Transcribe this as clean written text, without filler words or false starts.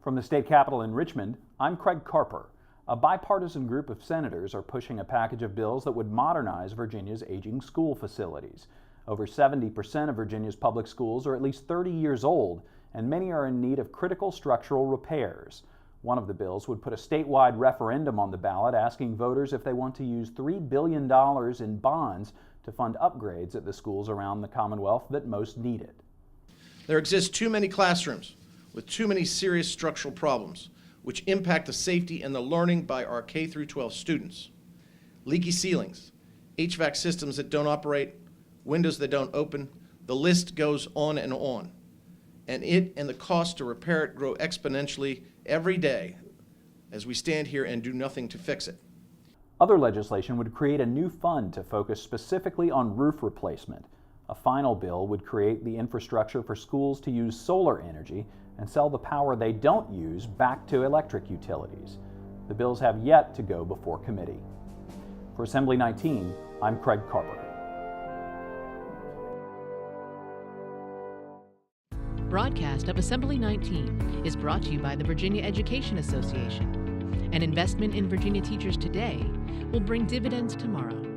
From the state capitol in Richmond, I'm Craig Carper. A bipartisan group of senators are pushing a package of bills that would modernize Virginia's aging school facilities. Over 70% of Virginia's public schools are at least 30 years old, and many are in need of critical structural repairs. One of the bills would put a statewide referendum on the ballot asking voters if they want to use $3 billion in bonds to fund upgrades at the schools around the Commonwealth that most need it. There exist too many classrooms with too many serious structural problems, which impact the safety and the learning by our K-12 students. Leaky ceilings, HVAC systems that don't operate, windows that don't open, the list goes on. And it and the cost to repair it grow exponentially every day as we stand here and do nothing to fix it. Other legislation would create a new fund to focus specifically on roof replacement. A final bill would create the infrastructure for schools to use solar energy and sell the power they don't use back to electric utilities. The bills have yet to go before committee. For Assembly 19, I'm Craig Carper. Broadcast of Assembly 19 is brought to you by the Virginia Education Association. An investment in Virginia teachers today will bring dividends tomorrow.